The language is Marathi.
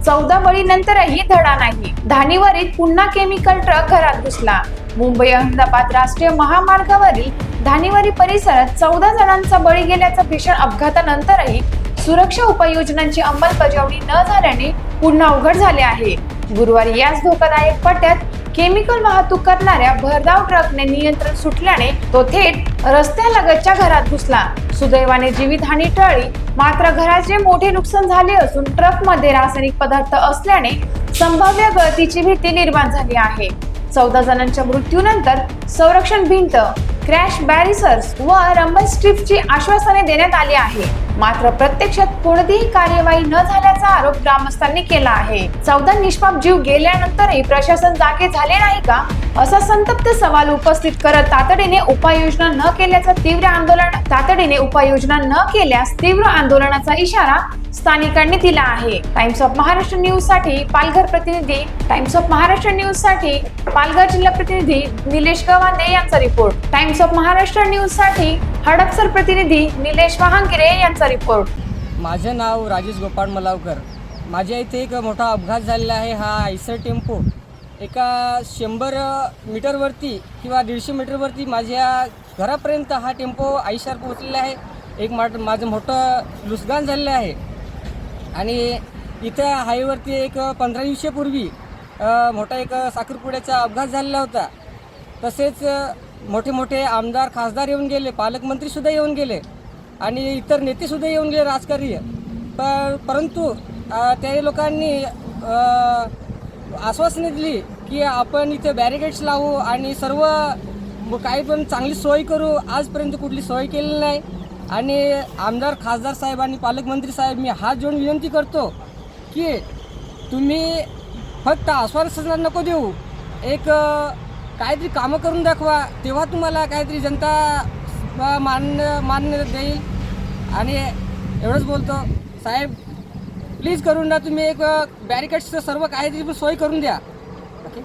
14 बळीनंतरही धडा नाही. धानीवरील पुन्हा केमिकल ट्रक घरात घुसला. मुंबई अहमदाबाद राष्ट्रीय महामार्गावरील धानीवरी परिसरात 14 जणांचा बळी गेल्याच्या भीषण अपघातानंतरही सुरक्षा उपाययोजनांची अंमलबजावणी न झाल्याने पुन्हा अवघड झाले आहे. गुरुवारी याच धोकादायक पट्ट्यात केमिकल वाहतूक करणाऱ्या भरधाव ट्रकने नियंत्रण सुटल्याने तो थेट रस्त्यालगतच्या घरात घुसला. सुदैवाने जीवितहानी टळली, मात्र घराचे मोठे नुकसान झाले असून ट्रकमध्ये रासायनिक पदार्थ असल्याने संभाव्य गळतीची भीती निर्माण झाली आहे. 14 जणांच्या मृत्यूनंतर संरक्षण भिंत, क्रॅश बॅरिसर्स व रंबल स्ट्रिपची आश्वासने देण्यात आली आहे. मात्र प्रत्यक्षात कोणतीही कार्यवाही न झाल्याचा आरोप ग्रामस्थांनी केला आहे. 14 निष्पाप जीव गेल्यानंतरही प्रशासन जागे झाले नाही का, असा संतप्त सवाल उपस्थित करत तातडीने उपाययोजना न केल्यास तीव्र आंदोलनाचा इशारा स्थानिकांनी दिला आहे. टाइम्स ऑफ महाराष्ट्र न्यूज साठी पालघर जिल्हा प्रतिनिधी निलेश गवांदे यांचा report. Times of Maharashtra news साठी हडपसर प्रतिनिधी निलेश महांगिरे यांचा रिपोर्ट. माझे नाव राजेश गोपाळ मलावकर. माझ्या इथे एक मोठा अपघात झालेला आहे. हा आयसर टेम्पो एका 100 मीटरवरती किंवा 150 मीटरवरती माझ्या घरापर्यंत हा टेम्पो आयशर पोहोचलेला आहे. एक माझं मोठं नुकसान झालेलं आहे. आणि इथं हायवेवरती एक 15 दिवसापूर्वी मोठा एक साखरपुड्याचा अपघात झालेला होता. तसेच मोठे मोठे आमदार खासदार येऊन गेले, पालकमंत्रीसुद्धा येऊन गेले आणि इतर नेतेसुद्धा येऊन गेले राजकारणी. परंतु त्या लोकांनी आश्वासने दिली की आपण इथे बॅरिकेड्स लावू आणि सर्व काही पण चांगली सोय करू. आजपर्यंत कुठली सोय केलेली नाही. आणि आमदार खासदार साहेब आणि पालकमंत्री साहेब, मी हात जोडून विनंती करतो की तुम्ही फक्त आश्वासन नको देऊ, एक काहीतरी कामं करून दाखवा, तेव्हा तुम्हाला काहीतरी जनता मान्य देईल. आणि एवढंच बोलतो साहेब, प्लीज करून द्या तुम्ही एक बॅरिकेड्सचं सर्व काहीतरी सोय करून द्या. ओके.